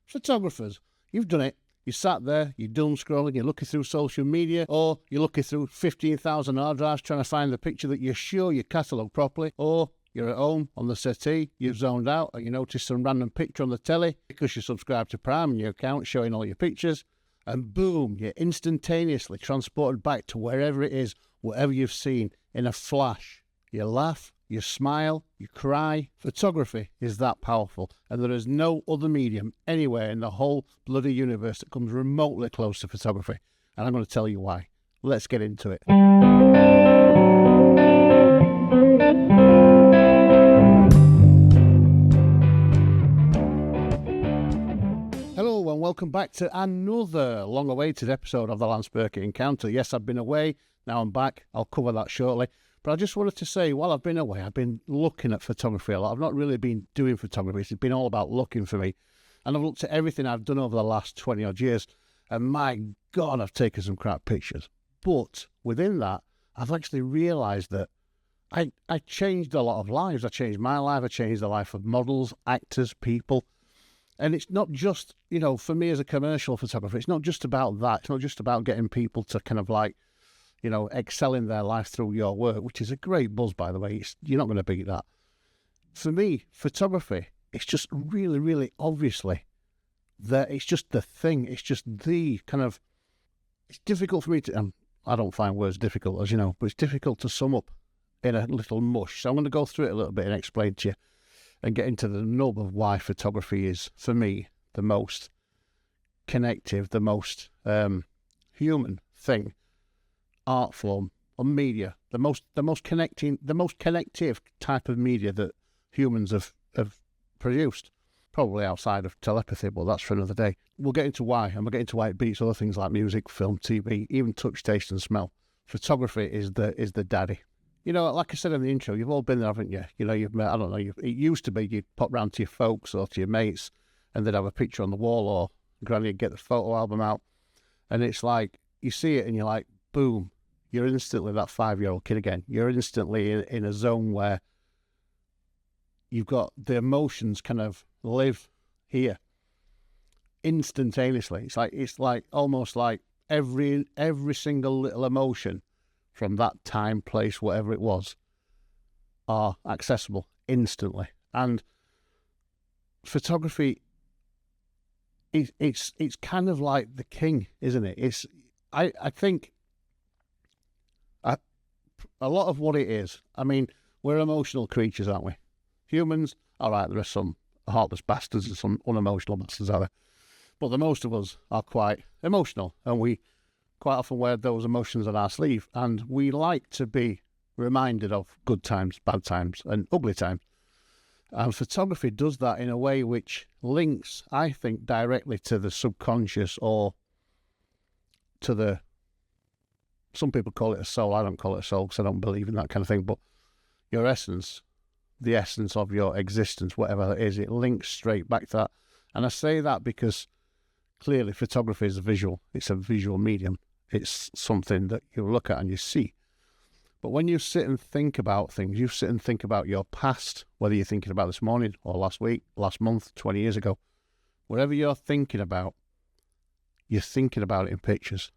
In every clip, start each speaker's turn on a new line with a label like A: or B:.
A: Photographers, you've done it. You sat there, you're doom scrolling, you're looking through social media, or you're looking through 15,000 hard drives trying to find the picture that you're sure you catalogued properly, or you're at home on the settee, you've zoned out, or you notice some random picture on the telly because you subscribe to Prime and your account showing all your pictures, and boom, you're instantaneously transported back to wherever it is, whatever you've seen, in a flash. You laugh, you smile, you cry. Photography is that powerful, and there is no other medium anywhere in the whole bloody universe that comes remotely close to photography. And I'm going to tell you why. Let's get into it. Hello and welcome back to another long-awaited episode of the Burkitt Encounter. Yes, I've been away, now I'm back. I'll cover that shortly. But I just wanted to say, while I've been away, I've been looking at photography a lot. I've not really been doing photography. It's been all about looking for me. And I've looked at everything I've done over the last 20-odd years. And my God, I've taken some crap pictures. But within that, I've actually realised that I changed a lot of lives. I changed my life. I changed the life of models, actors, people. And it's not just, for me as a commercial photographer, it's not just about that. It's not just about getting people to kind of like, excel in their life through your work, which is a great buzz, by the way. You're not going to beat that. For me, photography, it's just really, really obviously that it's just the thing. It's just the kind of, it's difficult for me to, I don't find words difficult, as you know, but it's difficult to sum up in a little mush. So I'm going to go through it a little bit and explain to you and get into the nub of why photography is, for me, the most connective, the most human thing, art form or media, the most connective type of media that humans have produced, probably outside of telepathy, but that's for another day. We'll get into why, and we'll get into why it beats other things like music, film, TV, even touch, taste and smell. Photography is the daddy. Like I said in the intro, you've all been there, haven't you? You've met, I don't know, it used to be you'd pop round to your folks or to your mates and they'd have a picture on the wall, or granny would get the photo album out, and it's like, you see it and you're like, boom, you're instantly that 5-year-old kid again. You're instantly in a zone where you've got the emotions kind of live here instantaneously. It's like almost like every single little emotion from that time, place, whatever it was, are accessible instantly. And photography, it's kind of like the king, isn't it? I think a lot of what it is, we're emotional creatures, aren't we? Humans, all right, there are some heartless bastards and some unemotional bastards out there, but the most of us are quite emotional, and we quite often wear those emotions on our sleeve, and we like to be reminded of good times, bad times, and ugly times. And photography does that in a way which links, I think, directly to the subconscious, or to the, some people call it a soul. I don't call it a soul because I don't believe in that kind of thing, but your essence, the essence of your existence, whatever it is, it links straight back to that. And I say that because clearly photography is visual. It's a visual medium. It's something that you look at and you see. But when you sit and think about things, you sit and think about your past, whether you're thinking about this morning or last week, last month, 20 years ago, whatever you're thinking about, you're thinking about it in pictures.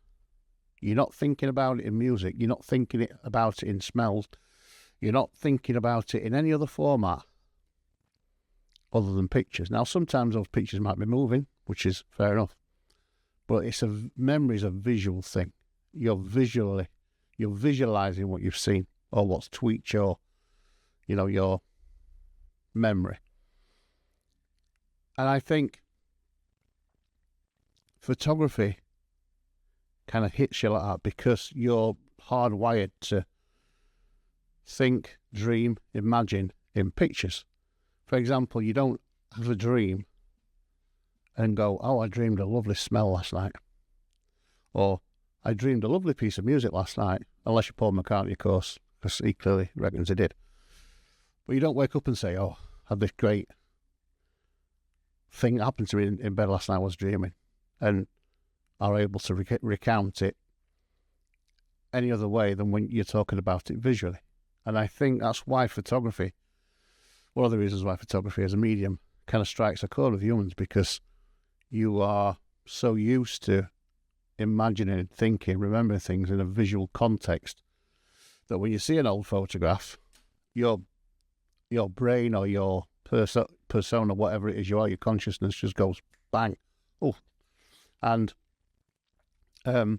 A: You're not thinking about it in music. You're not thinking about it in smells. You're not thinking about it in any other format other than pictures. Now, sometimes those pictures might be moving, which is fair enough. But memory's a visual thing. You're visualizing what you've seen, or what's tweaked your memory. And I think photography kind of hits you like that because you're hardwired to think, dream, imagine in pictures. For example, you don't have a dream and go, oh, I dreamed a lovely smell last night, or I dreamed a lovely piece of music last night, unless you're Paul McCartney, of course, because he clearly reckons he did. But you don't wake up and say, oh, I had this great thing happened to me in bed last night, I was dreaming, and are able to recount it any other way than when you're talking about it visually. And I think that's why photography, one of the reasons why photography as a medium kind of strikes a chord with humans, because you are so used to imagining, thinking, remembering things in a visual context that when you see an old photograph, your brain or your persona, whatever it is you are, your consciousness just goes bang. Oh, and there's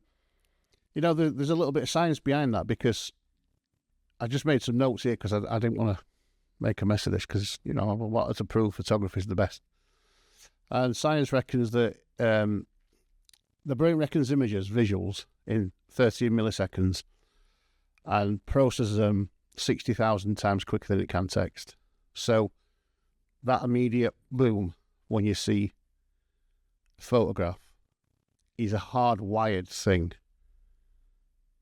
A: a little bit of science behind that, because I just made some notes here because I didn't want to make a mess of this, because I wanted to prove photography is the best. And science reckons that the brain reckons images, visuals, in 13 milliseconds and processes them 60,000 times quicker than it can text. So that immediate boom when you see a photograph is a hardwired thing,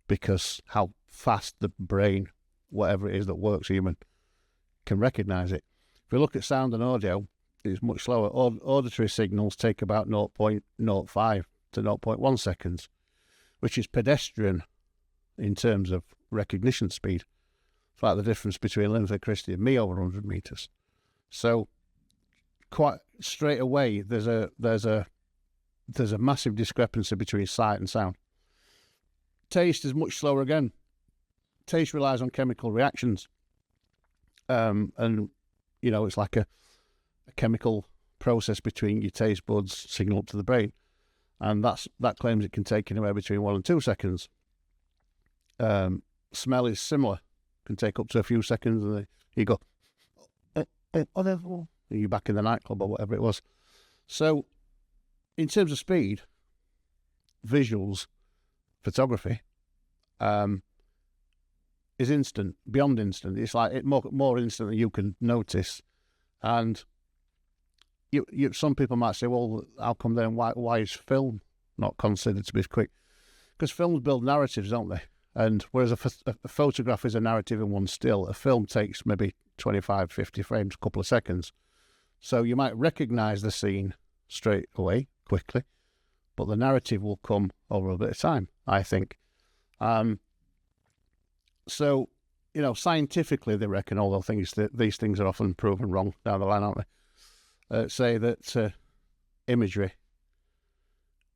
A: because how fast the brain, whatever it is that works human, can recognise it. If we look at sound and audio, it's much slower. Auditory signals take about 0.05 to 0.1 seconds, which is pedestrian in terms of recognition speed. It's like the difference between Linford Christie and me over 100 metres. So quite straight away, there's a massive discrepancy between sight and sound. Taste is much slower again. Taste relies on chemical reactions. And it's like a chemical process between your taste buds signal up to the brain. And that claims it can take anywhere between 1 and 2 seconds. Smell is similar. Can take up to a few seconds, and then you go, and you're back in the nightclub or whatever it was. So, in terms of speed, visuals, photography, is instant, beyond instant. It's like more instant than you can notice. And some people might say, well, how come then? Why is film not considered to be quick? Because films build narratives, don't they? And whereas a photograph is a narrative in one still, a film takes maybe 25, 50 frames, a couple of seconds. So you might recognise the scene straight away, quickly, but the narrative will come over a bit of time, I think. So, scientifically, they reckon, although these things are often proven wrong down the line, aren't they? Say that imagery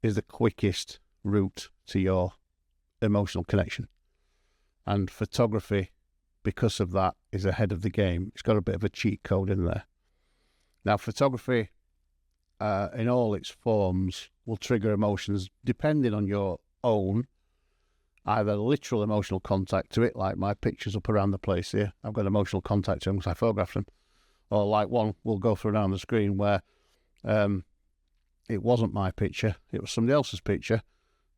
A: is the quickest route to your emotional connection. And photography, because of that, is ahead of the game. It's got a bit of a cheat code in there. Now, photography, in all its forms, will trigger emotions depending on your own, either literal emotional contact to it, like my pictures up around the place here. I've got emotional contact to them because I photographed them. Or like one will go through down the screen where it wasn't my picture, it was somebody else's picture,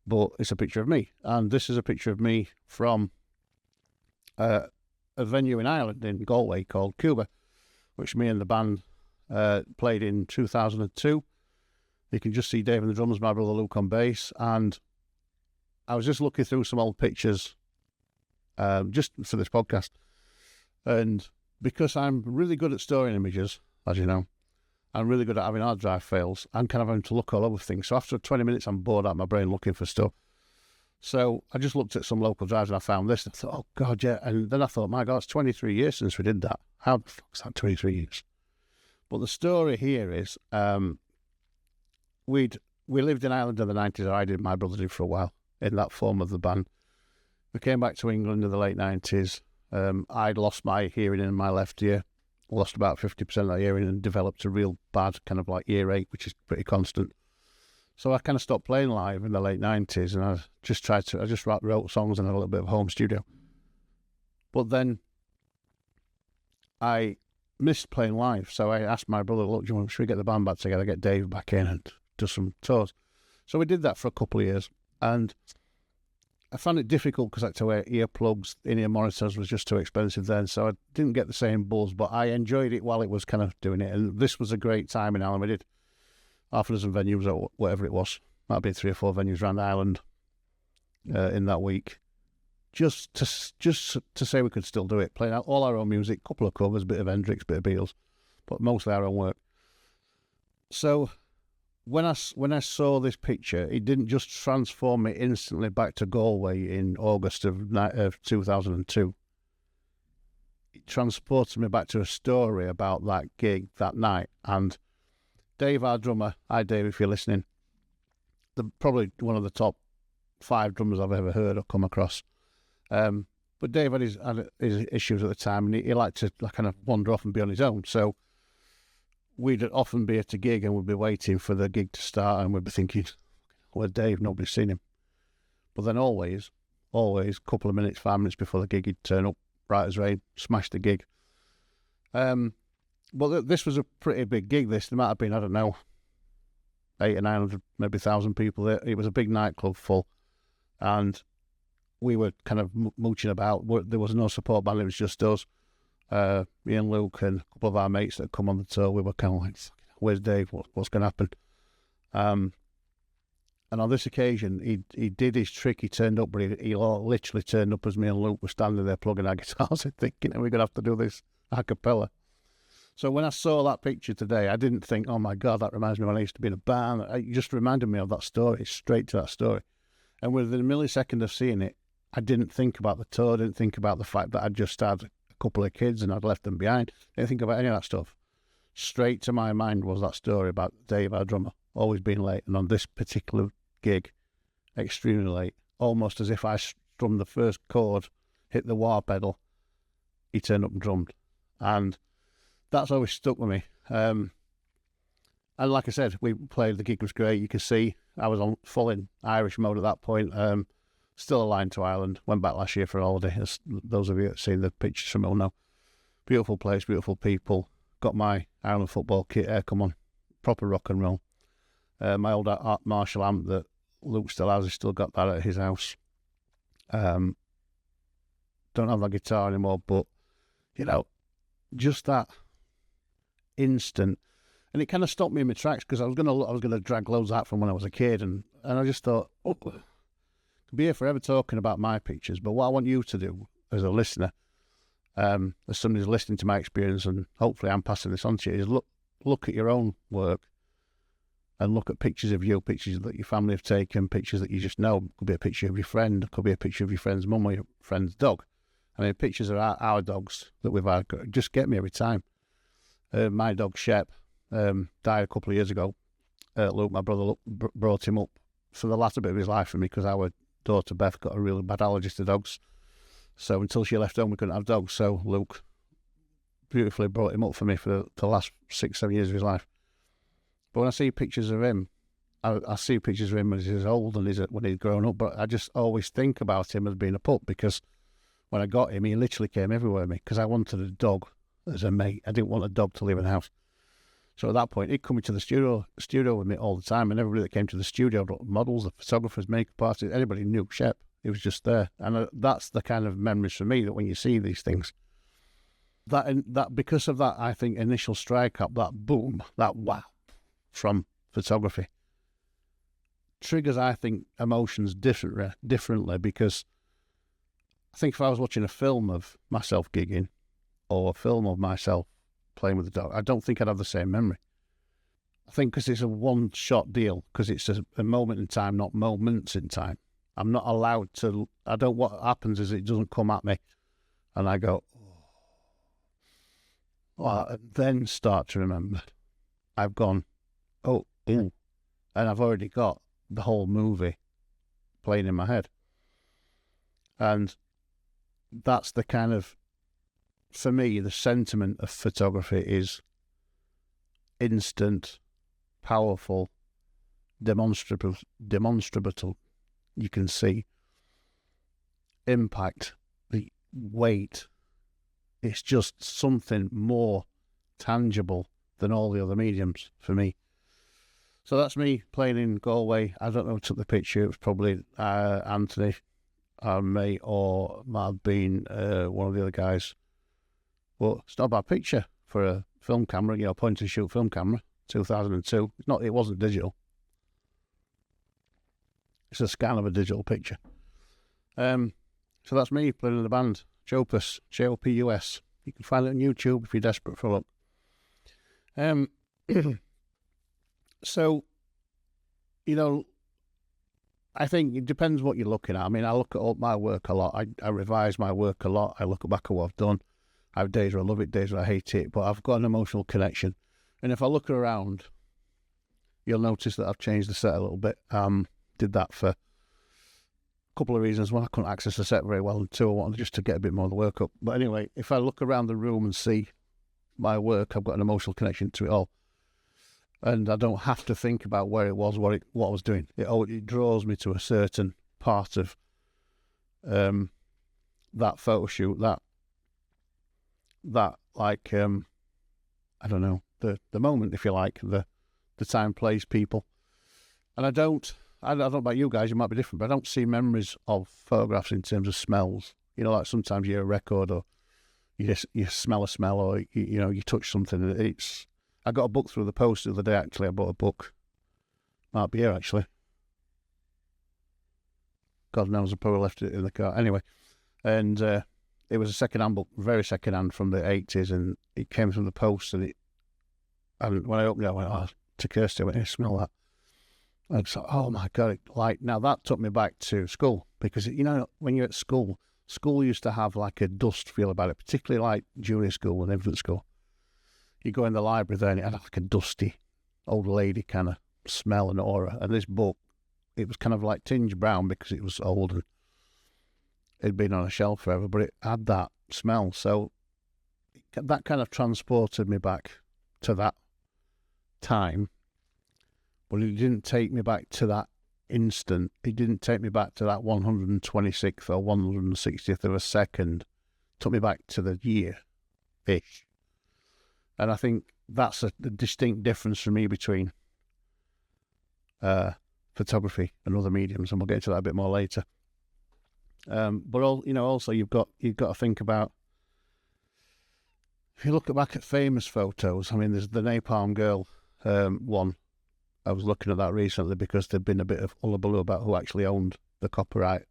A: but it's a picture of me. And this is a picture of me from a venue in Ireland, in Galway, called Cuba, which me and the band played in 2002. You can just see Dave on the drums, my brother Luke on bass, and I was just looking through some old pictures just for this podcast. And because I'm really good at storing images, as you know, I'm really good at having hard drive fails. I'm kind of having to look all over things. So after 20 minutes, I'm bored out of my brain looking for stuff. So I just looked at some local drives and I found this. And I thought, oh, God, yeah. And then I thought, my God, it's 23 years since we did that. How the fuck's that 23 years? But the story here is we lived in Ireland in the 90s, or I did, my brother did for a while, in that form of the band. We came back to England in the late 90s. I'd lost my hearing in my left ear, lost about 50% of that hearing, and developed a real bad kind of like earache, which is pretty constant. So I kind of stopped playing live in the late 90s, and I just wrote songs and had a little bit of home studio. But then I missed playing live, so I asked my brother, look, should we get the band back together, get Dave back in and do some tours? So we did that for a couple of years, and I found it difficult because I had to wear earplugs. In-ear monitors was just too expensive then, so I didn't get the same buzz, but I enjoyed it while it was kind of doing it. And this was a great time in Ireland. We did half a dozen venues or whatever it was. Might have been 3 or 4 venues around Ireland in that week. Just to say we could still do it, playing out all our own music, couple of covers, bit of Hendrix, bit of Beatles, but mostly our own work. So when I saw this picture, it didn't just transform me instantly back to Galway in August of 2002. It transported me back to a story about that gig that night, and Dave, our drummer, hi Dave, if you're listening, probably one of the top 5 drummers I've ever heard or come across. But Dave had his issues at the time, and he liked to kind of wander off and be on his own. So we'd often be at a gig and we'd be waiting for the gig to start, and we'd be thinking, where's Dave? Nobody's seen him. But then always, a couple of minutes, 5 minutes before the gig, he'd turn up, right as rain, smash the gig. But this was a pretty big gig. There might have been, I don't know, 800 or 900, maybe 1,000 people there. It was a big nightclub full, and we were kind of mooching about. There was no support band, it was just us. Me and Luke and a couple of our mates that come on the tour. We were kind of like, where's Dave? What's going to happen? And on this occasion, he did his trick. He turned up, but he literally turned up as me and Luke were standing there plugging our guitars and thinking, we're going to have to do this a cappella. So when I saw that picture today, I didn't think, oh my God, that reminds me when I used to be in a band. It just reminded me of that story, straight to that story. And within a millisecond of seeing it, I didn't think about the tour, didn't think about the fact that I'd just had a couple of kids and I'd left them behind. Didn't think about any of that stuff. Straight to my mind was that story about Dave, our drummer, always being late. And on this particular gig, extremely late, almost as if I strummed the first chord, hit the wah pedal, he turned up and drummed. And that's always stuck with me. And like I said, we played, the gig was great. You can see I was on full in Irish mode at that point. Still aligned to Ireland. Went back last year for a holiday. As those of you that have seen the pictures from it will know. Beautiful place, beautiful people. Got my Ireland football kit. Come on, proper rock and roll. My old Marshall amp that Luke still has. He's still got that at his house. Don't have that guitar anymore, but just that instant, and it kind of stopped me in my tracks because I was gonna drag loads of that from when I was a kid, and I just thought, could be here forever talking about my pictures, but what I want you to do as a listener, as somebody who's listening to my experience, and hopefully I'm passing this on to you, is look at your own work and look at pictures of you, pictures that your family have taken, pictures that you just know. It could be a picture of your friend, it could be a picture of your friend's mum or your friend's dog. I mean, pictures of our dogs that we've had just get me every time. My dog Shep died a couple of years ago. Luke, my brother, brought him up for the latter bit of his life for me because our daughter Beth got a really bad allergy to dogs. So until she left home, we couldn't have dogs. So Luke beautifully brought him up for me for the last 6-7 years of his life. But when I see pictures of him, I see pictures of him as he's old and when he's grown up. But I just always think about him as being a pup because when I got him, he literally came everywhere with me because I wanted a dog as a mate. I didn't want a dog to live in the house. So at that point, he'd come into the studio with me all the time, and everybody that came to the studio, models, the photographers, makeup artists, anybody knew Shep. He was just there. And that's the kind of memories for me that when you see these things, that because of that, I think, initial strike up, that boom, that wow from photography triggers, I think, emotions differently because I think if I was watching a film of myself gigging or a film of myself playing with the dog, I don't think I'd have the same memory. I think because it's a one-shot deal, because it's a moment in time, not moments in time. I'm not allowed to, what happens is it doesn't come at me and I go, and then start to remember. I've gone, and I've already got the whole movie playing in my head. And that's the kind of, for me, the sentiment of photography is instant, powerful, demonstrable. You can see impact, the weight. It's just something more tangible than all the other mediums for me. So that's me playing in Galway. I don't know who took the picture. It was probably Anthony, me, or might have been one of the other guys. But it's not a bad picture for a film camera, point and shoot film camera, 2002. It wasn't digital. It's a scan of a digital picture. So that's me playing in the band, Jopus, Jopus. You can find it on YouTube if you're desperate for a look. So, I think it depends what you're looking at. I mean, I look at my work a lot. I revise my work a lot. I look back at what I've done. I have days where I love it, days where I hate it, but I've got an emotional connection. And if I look around you'll notice that I've changed the set a little bit. Did that for a couple of reasons. One, I couldn't access the set very well, and two, I wanted just to get a bit more of the work up. But anyway, if I look around the room and see my work, I've got an emotional connection to it all. And I don't have to think about where it was, what I was doing. It draws me to a certain part of that photo shoot, that like, I don't know, the moment, if you like, the time, place, people. And I don't know about you guys, you might be different, but I don't see memories of photographs in terms of smells. You know, like sometimes you hear a record, or you smell a smell, or you touch something. I got a book through the post the other day, actually. I bought a book. Might be here, actually. God knows, I probably left it in the car. Anyway, and it was a second-hand book, very second-hand, from the 80s, and it came from the post, and when I opened it, I went, to Kirsty, I went, hey, smell that. I was like, oh my God. Now that took me back to school, because, when you're at school used to have like a dust feel about it, particularly like junior school and infant school. You go in the library there and it had like a dusty old lady kind of smell and aura. And this book, it was kind of like tinged brown because it was old and it'd been on a shelf forever, but it had that smell. So that kind of transported me back to that time. But it didn't take me back to that instant. It didn't take me back to that 126th or 160th of a second. It took me back to the year-ish. And I think that's a distinct difference for me between photography and other mediums, and we'll get into that a bit more later. But also you've got to think about, if you look back at famous photos. I mean, there's the Napalm Girl one. I was looking at that recently because there'd been a bit of hullabaloo about who actually owned the copyright.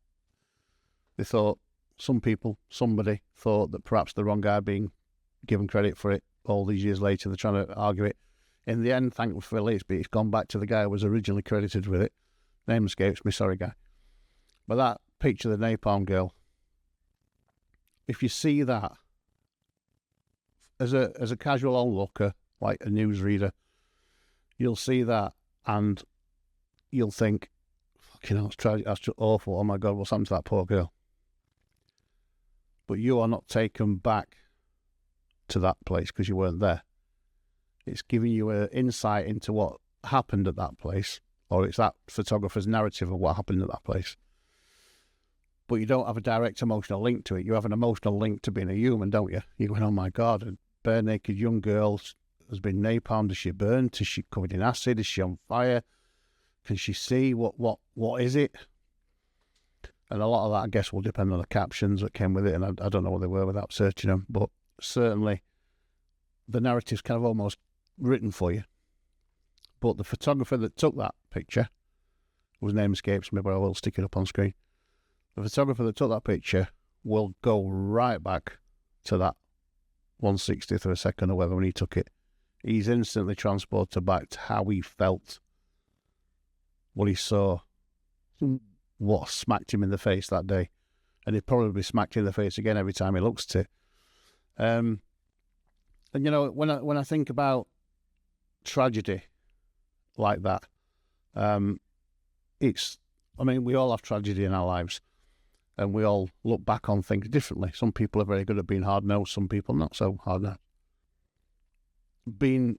A: They thought, somebody thought that perhaps the wrong guy being given credit for it all these years later. They're trying to argue it. In the end, thankfully, it's gone back to the guy who was originally credited with it. Name escapes me, sorry, guy. But that picture of the Napalm Girl, if you see that as a casual onlooker, like a newsreader, you'll see that and you'll think, it's tragic, that's just awful, oh my God, what's happened to that poor girl? But you are not taken back to that place because you weren't there. It's giving you an insight into what happened at that place, or it's that photographer's narrative of what happened at that place. But you don't have a direct emotional link to it. You have an emotional link to being a human, don't you? You're going, oh my God, a bare naked young girl has been napalmed. Is she burnt? Is she covered in acid? Is she on fire? Can she see? What is it? And a lot of that, I guess, will depend on the captions that came with it, and I don't know what they were without searching them, but certainly the narrative's kind of almost written for you. But the photographer that took that picture, whose name escapes me, but I will stick it up on screen. The photographer that took that picture will go right back to that 1/60th of a second or whatever when he took it. He's instantly transported back to how he felt, what he saw, what smacked him in the face that day. And he'd probably be smacked in the face again every time he looks at it. And when I think about tragedy like that, we all have tragedy in our lives, and we all look back on things differently. Some people are very good at being hard-nosed, some people not so hard-nosed. Being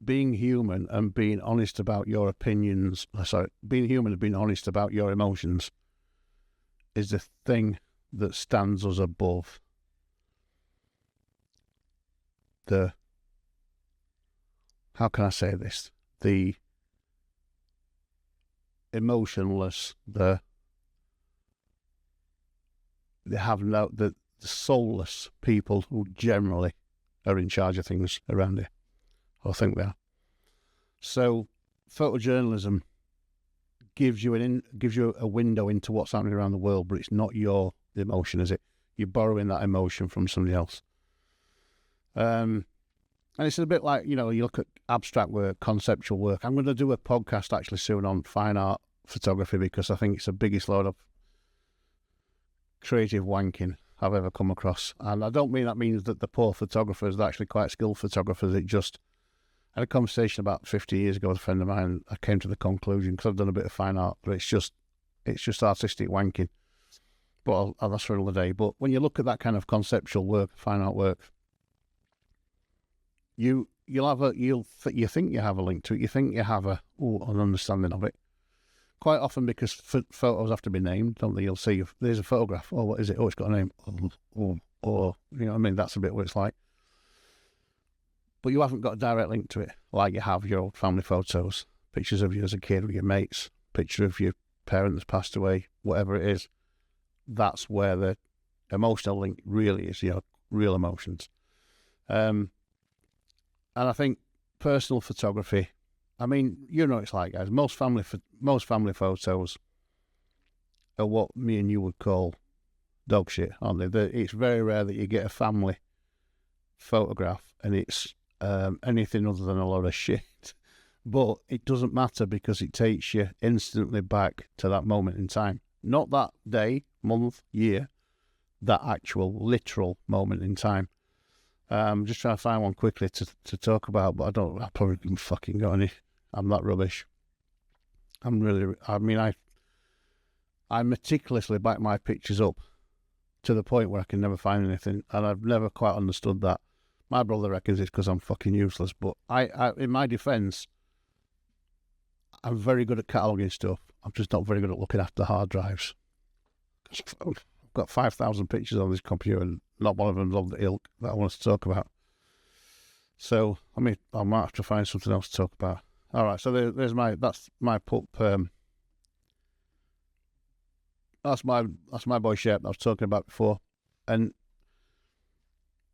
A: human and being honest about your opinions, being human and being honest about your emotions is the thing that stands us above how can I say this? The emotionless, the soulless people who generally are in charge of things around here, or think they are. So photojournalism gives you a window into what's happening around the world, but it's not your emotion, is it? You're borrowing that emotion from somebody else. And it's a bit like, you look at abstract work, conceptual work. I'm going to do a podcast actually soon on fine art photography, because I think it's the biggest load of creative wanking I've ever come across. And I don't mean that means that the poor photographers are actually quite skilled photographers. had a conversation about 50 years ago with a friend of mine. I came to the conclusion, because I've done a bit of fine art, but it's just artistic wanking. But that's for another day. But when you look at that kind of conceptual work, fine art work, you think you have a link to it. You think you have an understanding of it. Quite often, because photos have to be named, don't they? You'll see if there's a photograph. Oh, what is it? Oh, it's got a name. Or you know what I mean? That's a bit what it's like. But you haven't got a direct link to it, like you have your old family photos, pictures of you as a kid with your mates, picture of your parent that's passed away, whatever it is. That's where the emotional link really is, real emotions. And I think personal photography, I mean, it's like, guys, most family photos are what me and you would call dog shit, aren't they? It's very rare that you get a family photograph and it's anything other than a lot of shit. But it doesn't matter, because it takes you instantly back to that moment in time. Not that day, month, year, that actual literal moment in time. I'm just trying to find one quickly to talk about, but I probably haven't fucking got any. I'm that rubbish. I meticulously back my pictures up to the point where I can never find anything, and I've never quite understood that. My brother reckons it's because I'm fucking useless, but I in my defence, I'm very good at cataloguing stuff. I'm just not very good at looking after hard drives. I've got 5,000 pictures on this computer, and not one of them's of the ilk that I want to talk about. So, I might have to find something else to talk about. All right, so that's my pup. That's my boy Shep I was talking about before, and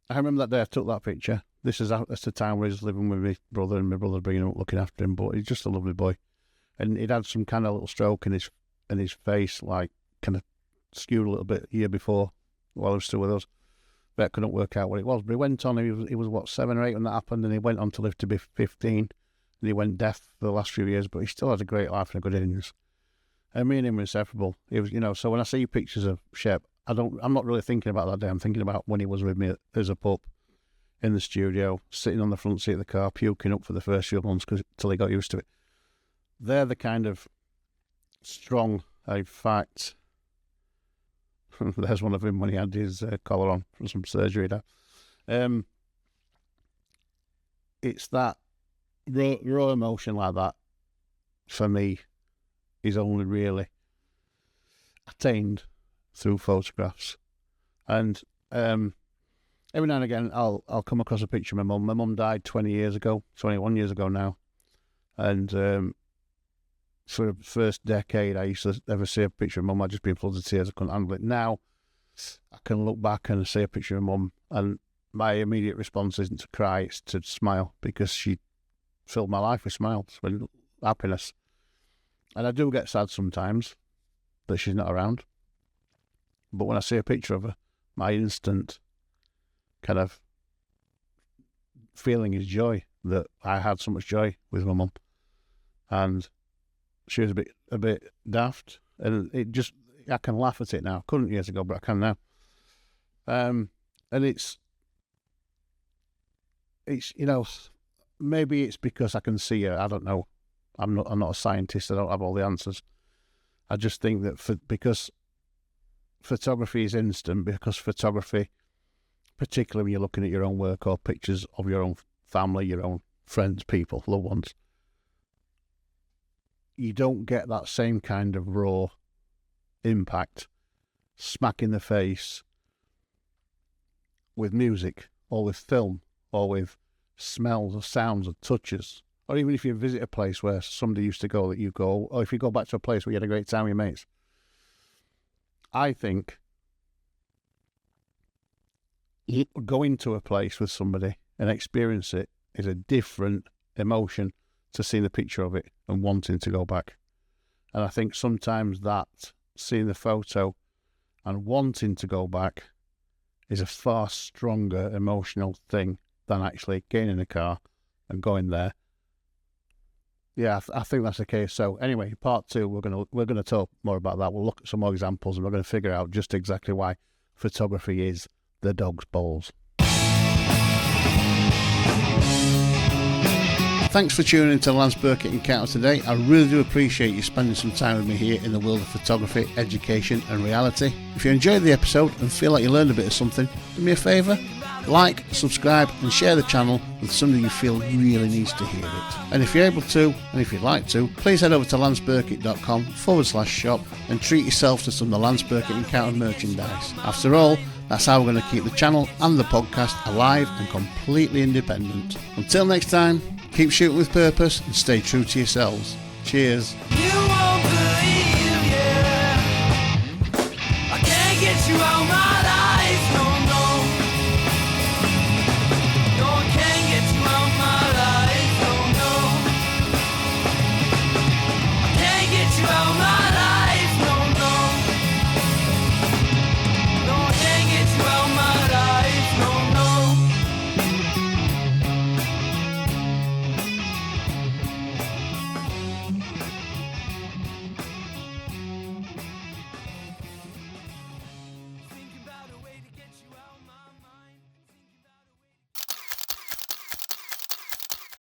A: I remember that day I took that picture. This is at the time where he's living with my brother, and my brother bringing him up, looking after him. But he's just a lovely boy, and he'd had some kind of little stroke in his face, like kind of skewed a little bit the year before while he was still with us. Vet couldn't work out what it was, but he went on. He was what, 7 or 8 when that happened, and he went on to live to be 15. And he went deaf for the last few years, but he still had a great life and a good innings. And me and him were inseparable. It was, so when I see pictures of Shep, I'm not really thinking about that day. I'm thinking about when he was with me as a pup in the studio, sitting on the front seat of the car, puking up for the first few months till he got used to it. They're the kind of strong, in fact, there's one of him when he had his collar on from some surgery now. It's that raw emotion like that, for me, is only really attained through photographs. And every now and again, I'll come across a picture of my mum. My mum died 21 years ago now. And for the first decade, I used to never see a picture of mum. I'd just be in floods of tears. I couldn't handle it. Now, I can look back and see a picture of mum, and my immediate response isn't to cry, it's to smile, because she filled my life with smiles, with happiness. And I do get sad sometimes that she's not around. But when I see a picture of her, my instant kind of feeling is joy, that I had so much joy with my mum. And she was a bit daft, and I can laugh at it now. I couldn't years ago, but I can now. And it's maybe it's because I can see her. I don't know. I'm not a scientist. I don't have all the answers. I just think that because photography is instant, because photography, particularly when you're looking at your own work or pictures of your own family, your own friends, people, loved ones, you don't get that same kind of raw impact, smack in the face, with music or with film or with smells or sounds or touches. Or even if you visit a place where somebody used to go that you go, or if you go back to a place where you had a great time with your mates. I think going to a place with somebody and experience it is a different emotion to seeing the picture of it and wanting to go back. And I think sometimes that, seeing the photo and wanting to go back, is a far stronger emotional thing than actually getting in a car and going there. Yeah, I think that's the case. So anyway, part 2, we're gonna talk more about that. We'll look at some more examples, and we're going to figure out just exactly why photography is the dog's balls. thanks for tuning into the Lance Burkitt Encounter today. I really do appreciate you spending some time with me here in the world of photography, education and reality. If you enjoyed the episode and feel like you learned a bit of something, do me a favour, like, subscribe and share the channel with somebody you feel really needs to hear it. And if you're able to, and if you'd like to, please head over to lanceburkitt.com/shop and treat yourself to some of the Lance Burkitt Encounter merchandise. After all, that's how we're going to keep the channel and the podcast alive and completely independent. Until next time, keep shooting with purpose and stay true to yourselves. Cheers.
B: You won't believe, yeah. I can't get you out my life, no, no. No, I can't get you out my life, no, no. I can't get you out my